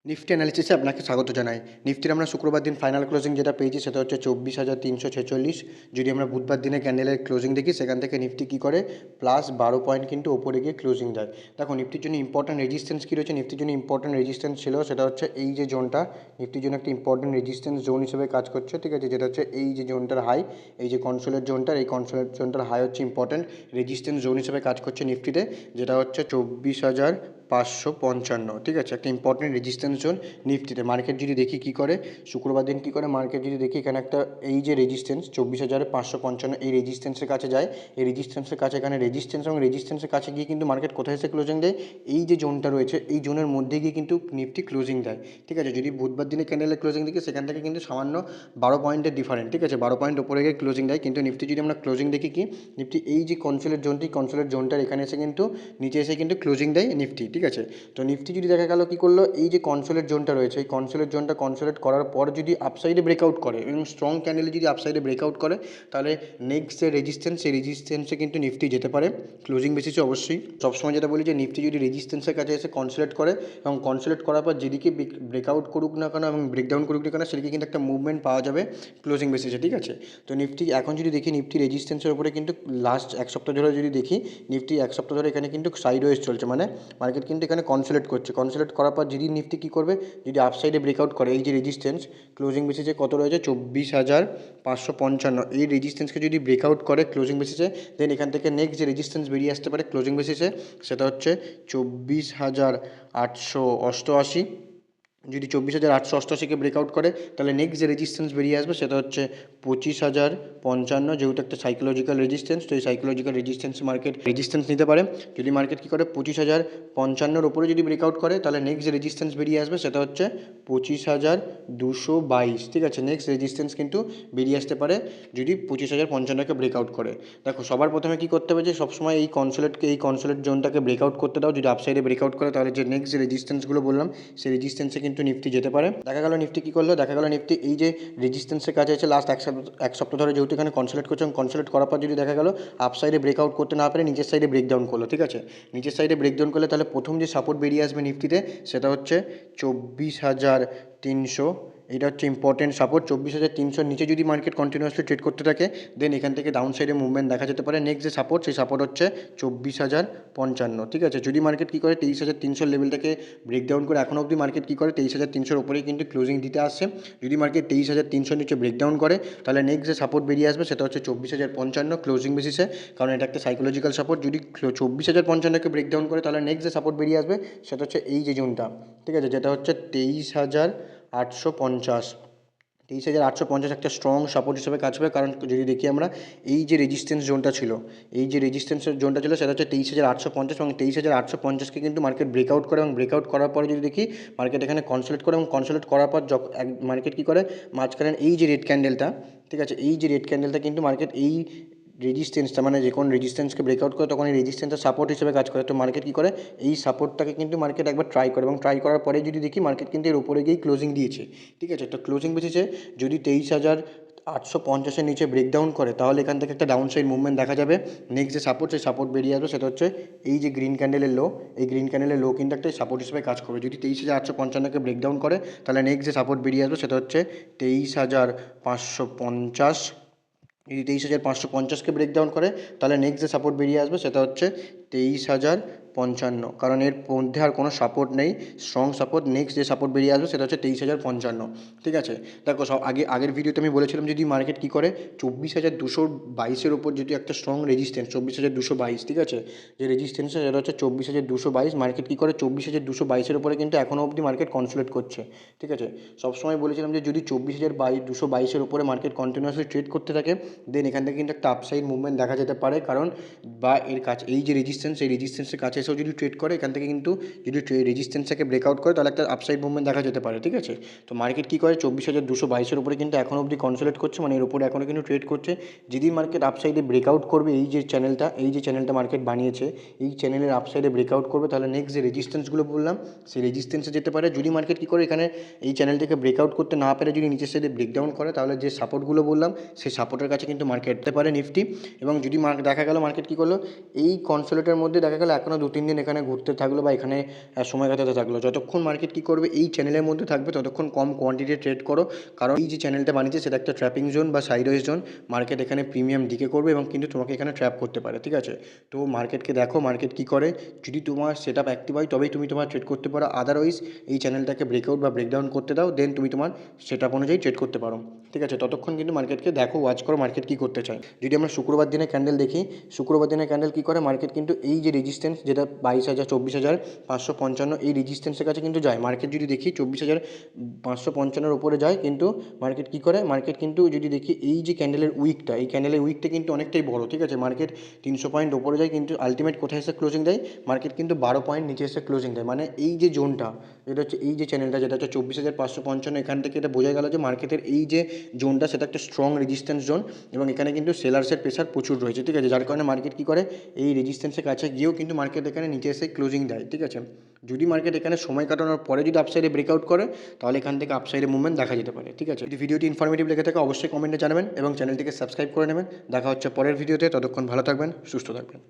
Nifty অ্যানালিসিসে আপনাকে স্বাগত জানাই। নিফটির আমরা শুক্রবার দিন ফাইনাল ক্লোজিং যেটা পেয়েছি সেটা হচ্ছে 24,346। যদি আমরা বুধবার দিনে ক্যান্ডেলের ক্লোজিং দেখি সেখান থেকে নিফটি কী করে +12 পয়েন্ট কিন্তু ওপরে গিয়ে ক্লোজিং দেয়। দেখো নিফটির জন্য ইম্পর্টেন্ট রেজিস্ট্যান্স কী রয়েছে, নিফটির জন্য ইম্পর্টেন্ট রেজিস্ট্যান্স ছিল সেটা হচ্ছে এই যে জোনটা নিফটির জন্য একটা ইম্পর্টেন্ট রেজিস্ট্যান্স জোন হিসেবে কাজ করছে, ঠিক আছে, যেটা হচ্ছে এই যে জোনটার হাই, এই যে কনসোলের জোনটার, এই কনসোলের জোনটার হাই হচ্ছে ইম্পর্টেন্ট রেজিস্ট্যান্স জোন হিসেবে কাজ করছে নিফটিতে, যেটা হচ্ছে 24,555, ঠিক আছে, একটা ইম্পর্টেন্ট রেজিস্ট্যান্স জোন নিফটিতে। মার্কেট যদি দেখি কী করে, শুক্রবার দিন কী করে মার্কেট যদি দেখি, এখানে একটা এই যে রেজিস্ট্যান্স 24,555 এই রেজিস্ট্যান্সের কাছে যায়, এই রেজিস্ট্যান্সের কাছে এখানে রেজিস্ট্যান্স এবং রেজিস্ট্যান্সের কাছে গিয়ে কিন্তু মার্কেট কোথায় এসে ক্লোজিং দেয়, এই যে জোনটা রয়েছে এই জোনের মধ্যে গিয়ে কিন্তু নিফটি ক্লোজিং দেয়, ঠিক আছে। যদি বুধবার দিনে ক্যান্ডেলের ক্লোজিং দেখি সেখান থেকে কিন্তু সামান্য 12 পয়েন্টের ডিফারেন্ট, ঠিক আছে, 12 পয়েন্ট ওপরে গিয়ে ক্লোজিং দেয়। কিন্তু নিফটি যদি আমরা ক্লোজিং দেখি কি, নিফটি এই যে কনসোলের জোনটি, কনসোলের জোনটার এখানে এসে কিন্তু নিচে এসে কিন্তু ক্লোজিং দেয় নিফটি, ঠিক আছে। তো নিফটি যদি দেখা গেল কী করলো, এই যে কনসোলের জোনটা রয়েছে এই কনসোলের জোনটা কনসোলেট করার পর যদি আপসাইডে ব্রেকআউট করে এবং স্ট্রং ক্যান্ডেলে যদি আপসাইডে ব্রেকআউট করে, তাহলে নেক্সট যে রেজিস্ট্যান্স সেই রেজিস্ট্যান্সে কিন্তু নিফটি যেতে পারে ক্লোজিং বেসিসে। অবশ্যই সবসময় যেটা বলি যে নিফটি যদি রেজিস্ট্যান্সের কাছে এসে কনসোলেট করে এবং কনসোলেট করার পর যেদিকে ব্রেকআউট করুক না কেন এবং ব্রেকডাউন করুক না কেন সেদিকে কিন্তু একটা মুভমেন্ট পাওয়া যাবে ক্লোজিং বেসিসে, ঠিক আছে। তো নিফটি এখন যদি দেখি নিফটি রেজিস্ট্যান্সের উপরে কিন্তু লাস্ট এক সপ্তাহ ধরে যদি দেখি, নিফটি এক সপ্তাহ ধরে এখানে কিন্তু সাইডওয়েজ চলছে, মানে মার্কেট কিন্তু এখানে কনসোলেট করছে। কনসোলেট করার পর যদি নিফটি কী করবে, যদি আপসাইডে ব্রেকআউট করে এই যে রেজিস্ট্যান্স ক্লোজিং বেসিসে কত রয়েছে 24,555, এই রেজিস্ট্যান্সকে যদি ব্রেকআউট করে ক্লোজিং বেসিসে, দেন এখান থেকে নেক্সট যে রেজিস্ট্যান্স বেরিয়ে আসতে পারে ক্লোজিং বেসিসে সেটা হচ্ছে 24,888। যদি 24,888কে ব্রেকআউট করে তাহলে নেক্সট যে রেজিস্ট্যান্স বেরিয়ে আসবে সেটা হচ্ছে 25,055, যেহেতু একটা সাইকোলজিক্যাল রেজিস্ট্যান্স, তো এই সাইকোলজিক্যাল রেজিস্ট্যান্স মার্কেট রেজিস্ট্যান্স নিতে পারে। যদি মার্কেট কী করে 25,055 ওপরে যদি ব্রেকআউট করে তাহলে নেক্সট যে রেজিস্ট্যান্স বেরিয়ে আসবে সেটা হচ্ছে 25,222, ঠিক আছে। নেক্সট রেজিস্ট্যান্স কিন্তু বেরিয়ে আসতে পারে যদি 25,055কে ব্রেকআউট করে। দেখো সবার প্রথমে কী করতে হবে যে সবসময় এই কনসোলেট জোনটাকে ব্রেকআউট করতে দাও। যদি আপসাইডে ব্রেকআউট করে তাহলে যে নেক্সট যে রেজিস্ট্যান্সগুলো বললাম সেই রেজিস্ট্যান্সে কিন্তু নিফটি যেতে পারে। দেখা গেল নিফটি কী করলো, দেখা গেল নিফটি এই যে রেজিস্ট্যান্সের কাছে আছে লাস্ট এক সপ্তাহ ধরে যেহেতু এখানে কনসোলেট করছে এবং কনসোলেট করার পর যদি দেখা গেল আপসাইডে ব্রেকআউট করতে না পারে নিচের সাইডে ব্রেকডাউন করলো, ঠিক আছে। নিচের সাইডে ব্রেকডাউন করলে তাহলে প্রথম যে সাপোর্ট বেরিয়ে আসবে নিফটিতে সেটা হচ্ছে 24,300, এটা হচ্ছে ইম্পর্টেন্ট সাপোর্ট। 24,300 নিচে যদি মার্কেট কন্টিনিউয়াসলি ট্রেড করতে থাকে দেন এখান থেকে ডাউন সাইডে মুভমেন্ট দেখা যেতে পারে। নেক্সট যে সাপোর্ট সেই সাপোর্ট হচ্ছে 24,055, ঠিক আছে। যদি মার্কেট কী করে 23,300 লেভেলটাকে ব্রেকডাউন করে, এখনও অবধি মার্কেট কী করে 23,300 ওপরেই কিন্তু ক্লোজিং দিতে আসছে। যদি মার্কেট 23,300 নিচে ব্রেকডাউন করে তাহলে নেক্সট যে সাপোর্ট বেরিয়ে আসবে সেটা হচ্ছে 24,055 ক্লোজিং বেসিসে, কারণ এটা একটা সাইকোলজিক্যাল সাপোর্ট। যদি 24,055কে ব্রেকডাউন করে তাহলে নেক্সট যে সাপোর্ট বেরিয়ে আসবে সেটা হচ্ছে এই যে জোনটা, ঠিক আছে, যেটা হচ্ছে 23,850। 23,850 একটা স্ট্রং সাপোর্ট হিসেবে কাজ করে, কারণ যদি দেখি আমরা এই যে রেজিস্ট্যান্স জোনটা ছিল, এই যে রেজিস্ট্যান্সের জোনটা ছিল সেটা হচ্ছে 23,850 এবং 23,850কে কিন্তু মার্কেট ব্রেকআউট করে এবং ব্রেকআউট করার পরে যদি দেখি মার্কেট এখানে কনসোলেট করে এবং কনসোলেট করার পর মার্কেট কী করে মাঝখানে এই যে রেড ক্যান্ডেলটা, ঠিক আছে, এই যে রেড ক্যান্ডেলটা কিন্তু মার্কেট এই রেজিস্ট্যান্সটা, মানে যে কোনো রেজিস্ট্যান্সকে ব্রেকআউট করে তখন এই রেজিস্ট্যান্সটা সাপোর্ট হিসেবে কাজ করে। তো মার্কেট কী করে এই সাপোর্টটাকে কিন্তু মার্কেট একবার ট্রাই করে এবং ট্রাই করার পরে যদি দেখি মার্কেট কিন্তু এর উপরে গিয়েই ক্লোজিং দিয়েছে, ঠিক আছে। তো ক্লোজিং বেসিসে যদি 23,850-এর নিচে ব্রেকডাউন করে তাহলে এখান থেকে একটা ডাউন সাইড মুভমেন্ট দেখা যাবে। নেক্সট যে সাপোর্ট সেই সাপোর্ট বেরিয়ে আসবে সেটা হচ্ছে এই যে গ্রিন ক্যান্ডেলের লো, এই গ্রিন ক্যান্ডেলের লো কিন্তু একটা সাপোর্ট হিসেবে কাজ করবে। যদি 23,855কে ব্রেকডাউন করে তাহলে নেক্সট যে সাপোর্ট বেরিয়ে আসবে সেটা হচ্ছে 23,550। যদি 23,550কে ব্রেকডাউন করে তাহলে নেক্সট যে সাপোর্ট বেরিয়ে আসবে সেটা হচ্ছে 23,055, কারণ এর মধ্যে আর কোনো সাপোর্ট নেই স্ট্রং সাপোর্ট। নেক্সট যে সাপোর্ট বেরিয়ে আসবে সেটা হচ্ছে 23,055, ঠিক আছে। দেখো আগের ভিডিওতে আমি বলেছিলাম যদি মার্কেট কী করে 24,222-এর ওপর যদি একটা স্ট্রং রেজিস্ট্যান্স 24,222, ঠিক আছে, যে রেজিস্ট্যান্স সেটা হচ্ছে 24,222, মার্কেট কী করে 24,222-এর উপরে কিন্তু এখনও অবধি মার্কেট কনসোলেট করছে, ঠিক আছে। সবসময় বলেছিলাম যে যদি 24,222-এর উপরে মার্কেট কন্টিনিউয়াসলি ট্রেড করতে থাকে দেন এখান থেকে কিন্তু একটা আপসাইড মুভমেন্ট দেখা যেতে পারে, কারণ বা এর কাছে এই যে রেজিস্ট্যান্স এই রেজিস্ট্যান্সের কাছে এসেও যদি ট্রেড করে এখান থেকে কিন্তু যদি রেজিস্ট্যান্সটাকে ব্রেকআউট করে তাহলে একটা আপসাইড মুভমেন্ট দেখা যেতে পারে, ঠিক আছে। তো মার্কেট কী করে 24,222-এর উপরে কিন্তু এখনও অবধি কনসোলেট করছে, মানে এর উপরে এখনও কিন্তু ট্রেড করছে। যদি মার্কেট আপসাইডে ব্রেকআউট করবে এই যে চ্যানেলটা মার্কেট বানিয়েছে এই চ্যানেলের আপসাইডে ব্রেকআউট করবে তাহলে নেক্সট যে রেজিস্ট্যান্সগুলো বললাম সেই রেজিস্ট্যান্সে যেতে পারে। যদি মার্কেট কী করে এখানে এই চ্যানেলটাকে ব্রেকআউট করতে না পারে যদি নিচের সাইডে ব্রেকডাউন করে তাহলে যে সাপোর্টগুলো বললাম সেই সাপোর্টের কাছে কিন্তু মার্কেট যেতে পারে নিফটি। এবং যদি দেখা গেল মার্কেট কী করলো এই কনসোলেটের মধ্যে দেখা গেল এখনও 2-3 দিন এখানে ঘুরতে থাকলো বা এখানে সময় কাটাতে থাকলো। যতক্ষণ মার্কেট কী করবে এই চ্যানেলের মধ্যে থাকবে ততক্ষণ কম কোয়ান্টিটি ট্রেড করো, কারণ এই যে চ্যানেলটা বানিয়েছে সেটা একটা ট্র্যাপিং জোন বা সাইডওয়েজ জোন। মার্কেট এখানে প্রিমিয়াম ডিকে করবে এবং কিন্তু তোমাকে এখানে ট্র্যাপ করতে পারে, ঠিক আছে? তো মার্কেটকে দেখো মার্কেট কী করে, যদি তোমার সেট আপ অ্যাক্টিভ হয় তবেই তুমি তোমার ট্রেড করতে পারো, আদারওয়াইজ এই চ্যানেলটাকে ব্রেকআউট বা ব্রেকডাউন করতে দাও, দেন তুমি তোমার সেট আপ অনুযায়ী ট্রেড করতে পারো, ঠিক আছে? ততক্ষণ কিন্তু মার্কেটকে দেখো, ওয়াচ করো মার্কেট কী করতে চায়। যদি আমরা শুক্রবার দিনে ক্যান্ডেল দেখি, শুক্রবার দিনে ক্যান্ডেল কী করে, মার্কেট কিন্তু এই যে রেজিস্ট্যান্স যেটা 22,000 24,555 এই রেজিস্ট্যান্সের কাছে কিন্তু যায়। মার্কেট যদি দেখি 24,555 উপরে যায়, কিন্তু মার্কেট কী করে, মার্কেট কিন্তু যদি দেখি এই যে ক্যান্ডেলের উইকটা, এই ক্যান্ডেলের উইকটা কিন্তু অনেকটাই বড়, ঠিক আছে? মার্কেট 300 পয়েন্ট উপরে যায়, কিন্তু আলটিমেট কোথায় এসে ক্লোজিং দেয়, মার্কেট কিন্তু 12 পয়েন্ট নিচে এসে ক্লোজিং দেয়। মানে এই যে জোনটা, যেটা হচ্ছে এই যে চ্যানেলটা যেটা হচ্ছে 24,555, এখান থেকে এটা বোঝা গেল যে মার্কেটের এই যে জোনটা সেটা একটা স্ট্রং রেজিস্ট্যান্স জোন এবং এখানে কিন্তু সেলার্সের প্রেশার প্রচুর রয়েছে, ঠিক আছে? যার কারণে মার্কেট কী করে, এই রেজিস্ট্যান্সের কাছে গিয়েও কিন্তু মার্কেট এখানে নিচে এসে ক্লোজিং দেয়, ঠিক আছে? যদি মার্কেট এখানে সময় কাটানোর পরে যদি আপসাইডে ব্রেকআউট করে, তাহলে এখান থেকে আপসাইডে মুভমেন্ট দেখা যেতে পারে, ঠিক আছে? যদি ভিডিওটি ইনফরমেটিভ লেগে থাকে অবশ্যই কমেন্টে জানাবেন এবং চ্যানেলটিকে সাবস্ক্রাইব করে নেবেন। দেখা হচ্ছে পরের ভিডিওতে, ততক্ষণ ভালো থাকবেন, সুস্থ থাকবেন।